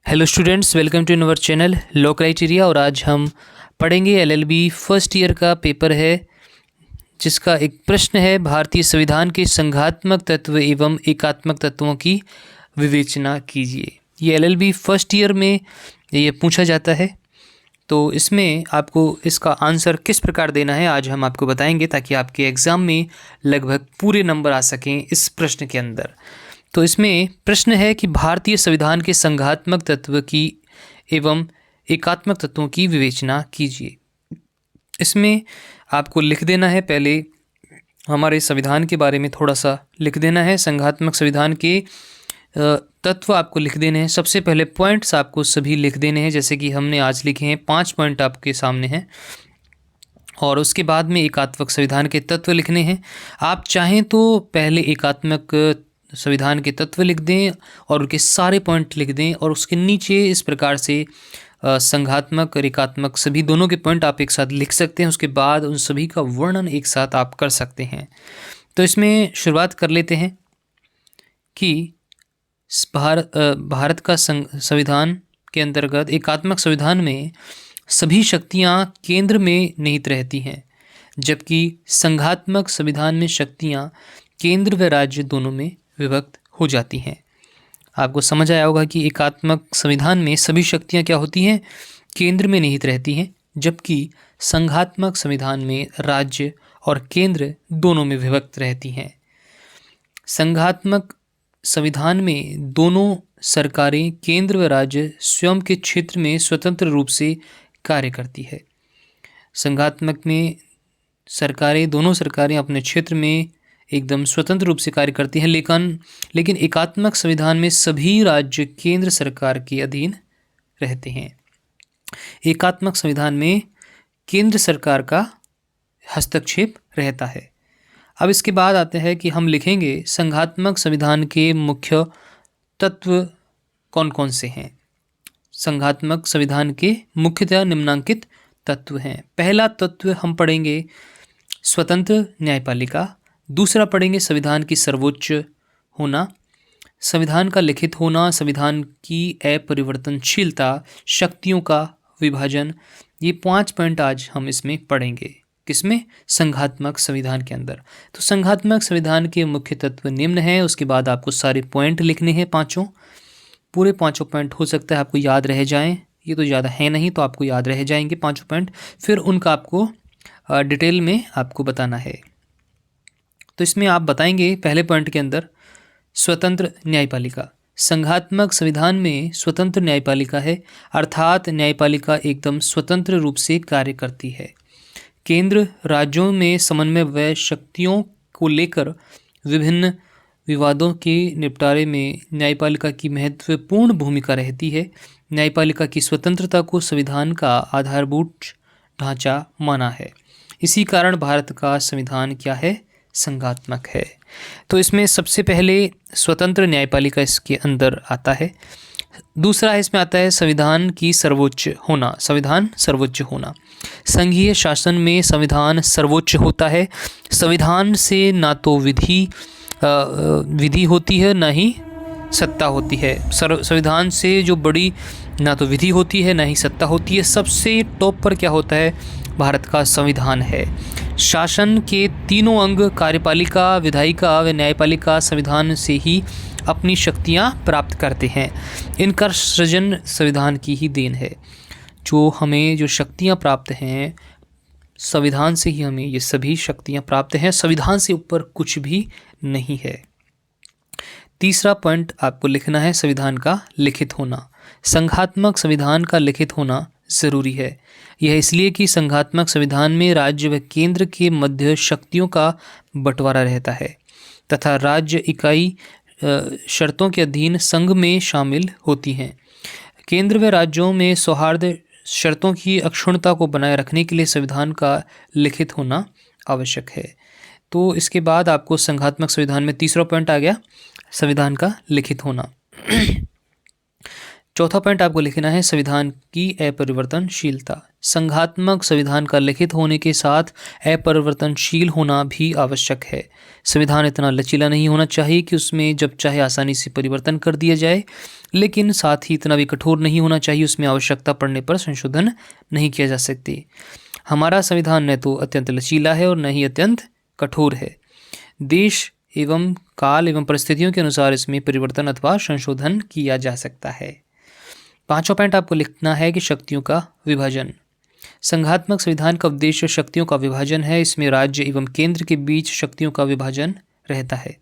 Hello students, welcome to our channel law criteria. और आज हम पढ़ेंगे एलएलबी फर्स्ट ईयर का पेपर है जिसका एक प्रश्न है, भारतीय संविधान के संघात्मक तत्व एवं एकात्मक तत्वों की विवेचना कीजिए। ये एलएलबी फर्स्ट ईयर में ये पूछा जाता है, तो इसमें आपको इसका आंसर किस प्रकार देना है आज हम आपको बताएंगे, ताकि आपके एग्ज़ाम में लगभग पूरे नंबर आ सकें इस प्रश्न के अंदर। तो इसमें प्रश्न है कि भारतीय संविधान के संघात्मक तत्व की एवं एकात्मक तत्वों की विवेचना कीजिए। इसमें आपको लिख देना है, पहले हमारे संविधान के बारे में थोड़ा सा लिख देना है। संघात्मक संविधान के तत्व आपको लिख देने हैं। सबसे पहले पॉइंट्स आपको सभी लिख देने हैं, जैसे कि हमने आज लिखे हैं 5 पॉइंट आपके सामने हैं। और उसके बाद में एकात्मक संविधान के तत्व लिखने हैं। आप चाहें तो पहले एकात्मक संविधान के तत्व लिख दें और उनके सारे पॉइंट लिख दें, और उसके नीचे इस प्रकार से संघात्मक और एकात्मक सभी दोनों के पॉइंट आप एक साथ लिख सकते हैं। उसके बाद उन सभी का वर्णन एक साथ आप कर सकते हैं। तो इसमें शुरुआत कर लेते हैं कि भारत का संविधान के अंतर्गत एकात्मक संविधान में सभी शक्तियां केंद्र में निहित रहती हैं, जबकि संघात्मक संविधान में शक्तियां केंद्र व राज्य दोनों में विभक्त हो जाती हैं। आपको समझ आया होगा कि एकात्मक संविधान में सभी शक्तियां क्या होती हैं, केंद्र में निहित रहती हैं, जबकि संघात्मक संविधान में राज्य और केंद्र दोनों में विभक्त रहती हैं। संघात्मक संविधान में दोनों सरकारें, केंद्र व राज्य स्वयं के क्षेत्र में स्वतंत्र रूप से कार्य करती है। संघात्मक में दोनों सरकारें अपने क्षेत्र में एकदम स्वतंत्र रूप से कार्य करती हैं, लेकिन एकात्मक संविधान में सभी राज्य केंद्र सरकार के अधीन रहते हैं। एकात्मक संविधान में केंद्र सरकार का हस्तक्षेप रहता है। अब इसके बाद आते हैं कि हम लिखेंगे संघात्मक संविधान के मुख्य तत्व कौन कौन से हैं। संघात्मक संविधान के मुख्यतः निम्नलिखित तत्व हैं। पहला तत्व हम पढ़ेंगे स्वतंत्र न्यायपालिका। दूसरा पढ़ेंगे संविधान की सर्वोच्च होना, संविधान का लिखित होना, संविधान की अपरिवर्तनशीलता, शक्तियों का विभाजन। ये 5 पॉइंट आज हम इसमें पढ़ेंगे। किसमें? संघात्मक संविधान के अंदर। तो संघात्मक संविधान के मुख्य तत्व निम्न हैं। उसके बाद आपको सारे पॉइंट लिखने हैं, पूरे पाँचों पॉइंट। हो सकता है आपको याद रह जाएं, ये तो ज़्यादा है नहीं, तो आपको याद रह जाएंगे 5 पॉइंट। फिर उनका आपको डिटेल में आपको बताना है। तो इसमें आप बताएंगे पहले पॉइंट के अंदर स्वतंत्र न्यायपालिका। संघात्मक संविधान में स्वतंत्र न्यायपालिका है, अर्थात न्यायपालिका एकदम स्वतंत्र रूप से कार्य करती है। केंद्र राज्यों में समन्वय व शक्तियों को लेकर विभिन्न विवादों के निपटारे में न्यायपालिका की महत्वपूर्ण भूमिका रहती है। न्यायपालिका की स्वतंत्रता को संविधान का आधारभूत ढांचा माना है। इसी कारण भारत का संविधान क्या है? संघात्मक है। तो इसमें सबसे पहले स्वतंत्र न्यायपालिका इसके अंदर आता है। दूसरा इसमें आता है संविधान की सर्वोच्च होना। संविधान सर्वोच्च होना, संघीय शासन में संविधान सर्वोच्च होता है। संविधान से ना तो विधि होती है, ना ही सत्ता होती है। संविधान से जो बड़ी ना तो विधि होती है, ना ही सत्ता होती है। सबसे टॉप पर क्या होता है? भारत का संविधान है। शासन के तीनों अंग, कार्यपालिका, विधायिका व न्यायपालिका, संविधान से ही अपनी शक्तियां प्राप्त करते हैं। इनका सृजन संविधान की ही देन है। जो शक्तियां प्राप्त हैं, संविधान से ही हमें ये सभी शक्तियां प्राप्त हैं। संविधान से ऊपर कुछ भी नहीं है। तीसरा पॉइंट आपको लिखना है संविधान का लिखित होना। संघात्मक संविधान का लिखित होना ज़रूरी है। यह इसलिए कि संघात्मक संविधान में राज्य व केंद्र के मध्य शक्तियों का बंटवारा रहता है तथा राज्य इकाई शर्तों के अधीन संघ में शामिल होती हैं। केंद्र व राज्यों में सौहार्द शर्तों की अक्षुण्णता को बनाए रखने के लिए संविधान का लिखित होना आवश्यक है। तो इसके बाद आपको संघात्मक संविधान में तीसरा पॉइंट आ गया, संविधान का लिखित होना। चौथा पॉइंट आपको लिखना है संविधान की अपरिवर्तनशीलता। संघात्मक संविधान का लिखित होने के साथ अपरिवर्तनशील होना भी आवश्यक है। संविधान इतना लचीला नहीं होना चाहिए कि उसमें जब चाहे आसानी से परिवर्तन कर दिया जाए, लेकिन साथ ही इतना भी कठोर नहीं होना चाहिए उसमें आवश्यकता पड़ने पर संशोधन नहीं किया जा सकते। हमारा संविधान न तो अत्यंत लचीला है और न ही अत्यंत कठोर है। देश एवं काल एवं परिस्थितियों के अनुसार इसमें परिवर्तन अथवा संशोधन किया जा सकता है। पांचवा पॉइंट आपको लिखना है कि शक्तियों का विभाजन। संघात्मक संविधान का उद्देश्य शक्तियों का विभाजन है। इसमें राज्य एवं केंद्र के बीच शक्तियों का विभाजन रहता है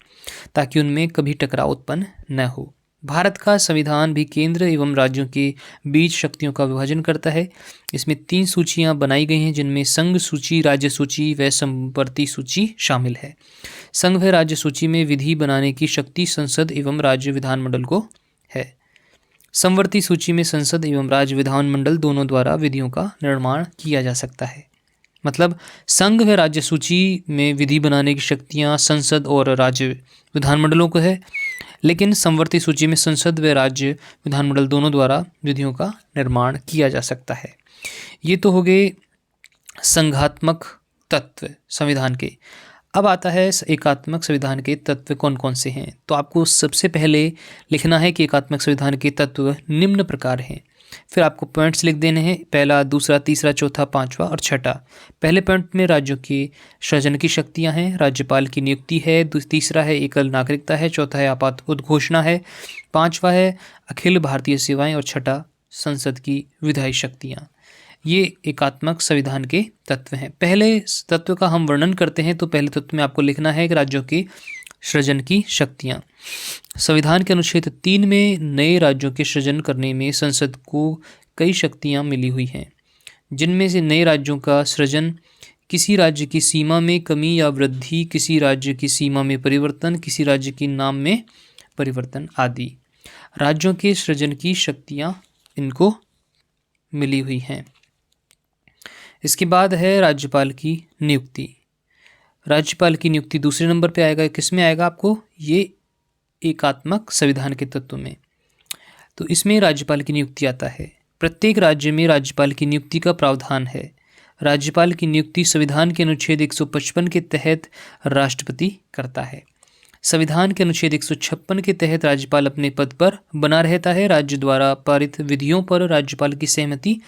ताकि उनमें कभी टकराव उत्पन्न न हो। भारत का संविधान भी केंद्र एवं राज्यों के बीच शक्तियों का विभाजन करता है। इसमें 3 सूचियां बनाई गई हैं जिनमें संघ सूची, राज्य सूची व समवर्ती सूची शामिल है। संघ व राज्य सूची में विधि बनाने की शक्ति संसद एवं राज्य विधानमंडल को है। समवर्ती सूची में संसद एवं राज्य विधानमंडल दोनों द्वारा विधियों का निर्माण किया जा सकता है। मतलब संघ व राज्य सूची में विधि बनाने की शक्तियां संसद और राज्य विधानमंडलों को है, लेकिन समवर्ती सूची में संसद व राज्य विधानमंडल दोनों द्वारा विधियों का निर्माण किया जा सकता है। ये तो हो गए संघात्मक तत्व संविधान के। अब आता है एकात्मक संविधान के तत्व कौन कौन से हैं। तो आपको सबसे पहले लिखना है कि एकात्मक संविधान के तत्व निम्न प्रकार हैं। फिर आपको पॉइंट्स लिख देने हैं, पहला, दूसरा, तीसरा, चौथा, पांचवा और छठा। पहले पॉइंट में राज्यों की सृजन की शक्तियां हैं, राज्यपाल की नियुक्ति है, तीसरा है एकल नागरिकता है, चौथा है आपात उद्घोषणा है, पांचवा है अखिल भारतीय सेवाएं और छठा संसद की विधायी शक्तियां। ये एकात्मक संविधान के तत्व हैं। पहले तत्व का हम वर्णन करते हैं। तो पहले तत्व में आपको लिखना है कि राज्यों की सृजन की शक्तियां। संविधान के अनुच्छेद 3 में नए राज्यों के सृजन करने में संसद को कई शक्तियां मिली हुई हैं, जिनमें से नए राज्यों का सृजन, किसी राज्य की सीमा में कमी या वृद्धि, किसी राज्य की सीमा में परिवर्तन, किसी राज्य के नाम में परिवर्तन आदि। राज्यों के सृजन की शक्तियां इनको मिली हुई हैं। इसके बाद है राज्यपाल की नियुक्ति। राज्यपाल की नियुक्ति दूसरे नंबर पे आएगा। किस में आएगा आपको? ये एकात्मक संविधान के तत्व में। तो इसमें राज्यपाल की नियुक्ति आता है। प्रत्येक राज्य में राज्यपाल की नियुक्ति का प्रावधान है। राज्यपाल की नियुक्ति संविधान के अनुच्छेद 155 के तहत राष्ट्रपति करता है। संविधान के अनुच्छेद 156 के तहत राज्यपाल अपने पद पर बना रहता है। राज्य द्वारा पारित विधियों पर राज्यपाल की सहमति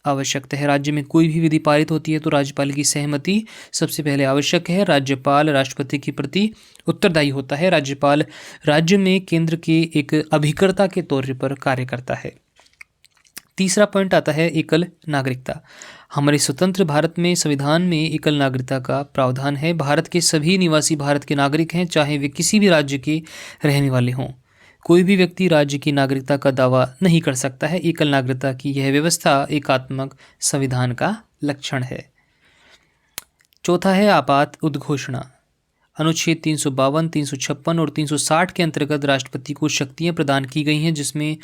आवश्यक है। राज्य में कोई भी विधि पारित होती है तो राज्यपाल की सहमति सबसे पहले आवश्यक है। राज्यपाल राष्ट्रपति के प्रति उत्तरदायी होता है। राज्यपाल राज्य में केंद्र के एक अभिकर्ता के तौर पर कार्य करता है। तीसरा पॉइंट आता है एकल नागरिकता। हमारे स्वतंत्र भारत में संविधान में एकल नागरिकता का प्रावधान है। भारत के सभी निवासी भारत के नागरिक हैं, चाहे वे किसी भी राज्य के रहने वाले हों। कोई भी व्यक्ति राज्य की नागरिकता का दावा नहीं कर सकता है। एकल नागरिकता की यह व्यवस्था एकात्मक संविधान का लक्षण है। चौथा है आपात उद्घोषणा। अनुच्छेद 352, 356 और 360 के अंतर्गत राष्ट्रपति को शक्तियां प्रदान की गई हैं, जिसमें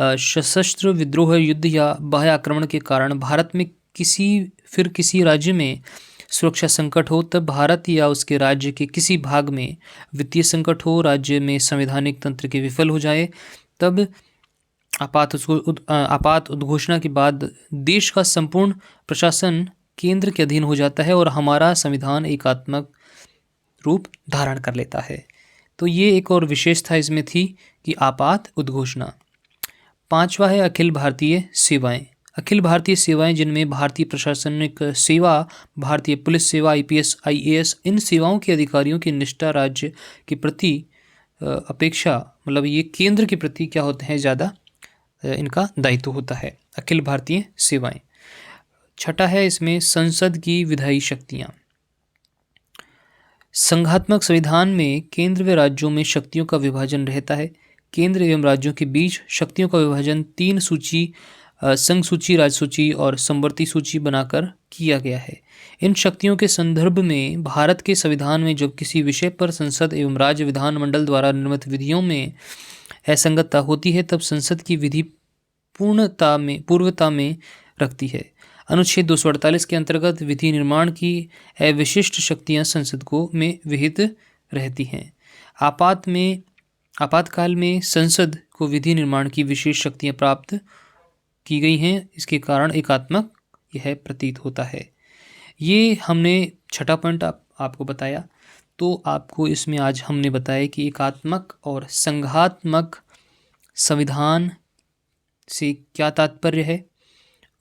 सशस्त्र विद्रोह, युद्ध या बाह्य आक्रमण के कारण भारत में किसी राज्य में सुरक्षा संकट हो, तब भारत या उसके राज्य के किसी भाग में वित्तीय संकट हो, राज्य में संवैधानिक तंत्र के विफल हो जाए, तब आपात उद्घोषणा के बाद देश का संपूर्ण प्रशासन केंद्र के अधीन हो जाता है और हमारा संविधान एकात्मक रूप धारण कर लेता है। तो ये एक और विशेषता इसमें थी कि आपात उद्घोषणा। पांचवा है अखिल भारतीय सेवाएं। अखिल भारतीय सेवाएं जिनमें भारतीय प्रशासनिक सेवा, भारतीय पुलिस सेवा, IPS, IAS, इन सेवाओं के अधिकारियों की निष्ठा राज्य के प्रति अपेक्षा, मतलब ये केंद्र के प्रति क्या होते हैं, ज़्यादा इनका दायित्व होता है। अखिल भारतीय सेवाएं। छठा है इसमें संसद की विधायी शक्तियां। संघात्मक संविधान में केंद्र व राज्यों में शक्तियों का विभाजन रहता है। केंद्र एवं राज्यों के बीच शक्तियों का विभाजन 3 सूची, संघ सूची, राज्य सूची और समवर्ती सूची बनाकर किया गया है। इन शक्तियों के संदर्भ में भारत के संविधान में जब किसी विषय पर संसद एवं राज्य विधानमंडल द्वारा निर्मित विधियों में असंगतता होती है, तब संसद की विधि पूर्वता में रखती है। अनुच्छेद 248 के अंतर्गत विधि निर्माण की अविशिष्ट शक्तियां संसद में विहित रहती हैं। आपातकाल में संसद को विधि निर्माण की विशेष शक्तियाँ प्राप्त की गई हैं, इसके कारण एकात्मक यह प्रतीत होता है। ये हमने छठा पॉइंट आपको बताया। तो आपको इसमें आज हमने बताया कि एकात्मक और संघात्मक संविधान से क्या तात्पर्य है,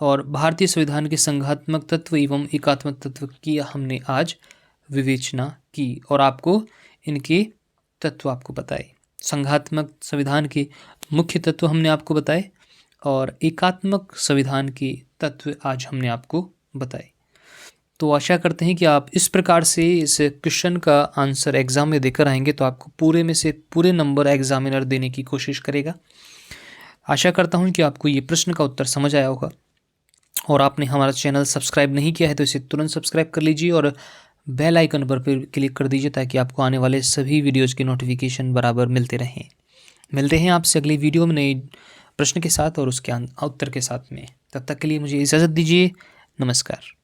और भारतीय संविधान के संघात्मक तत्व एवं एकात्मक तत्व की हमने आज विवेचना की और आपको इनके तत्व आपको बताए। संघात्मक संविधान के मुख्य तत्व हमने आपको बताए और एकात्मक संविधान के तत्व आज हमने आपको बताए। तो आशा करते हैं कि आप इस प्रकार से इस क्वेश्चन का आंसर एग्ज़ाम में देकर आएंगे तो आपको पूरे में से पूरे नंबर एग्जामिनर देने की कोशिश करेगा। आशा करता हूं कि आपको ये प्रश्न का उत्तर समझ आया होगा, और आपने हमारा चैनल सब्सक्राइब नहीं किया है तो इसे तुरंत सब्सक्राइब कर लीजिए और बेल आइकन पर क्लिक कर दीजिए ताकि आपको आने वाले सभी वीडियोज़ की नोटिफिकेशन बराबर मिलते रहें। मिलते हैं आपसे अगली वीडियो में नए प्रश्न के साथ और उसके उत्तर के साथ में। तब तक के लिए मुझे इजाज़त दीजिए। नमस्कार।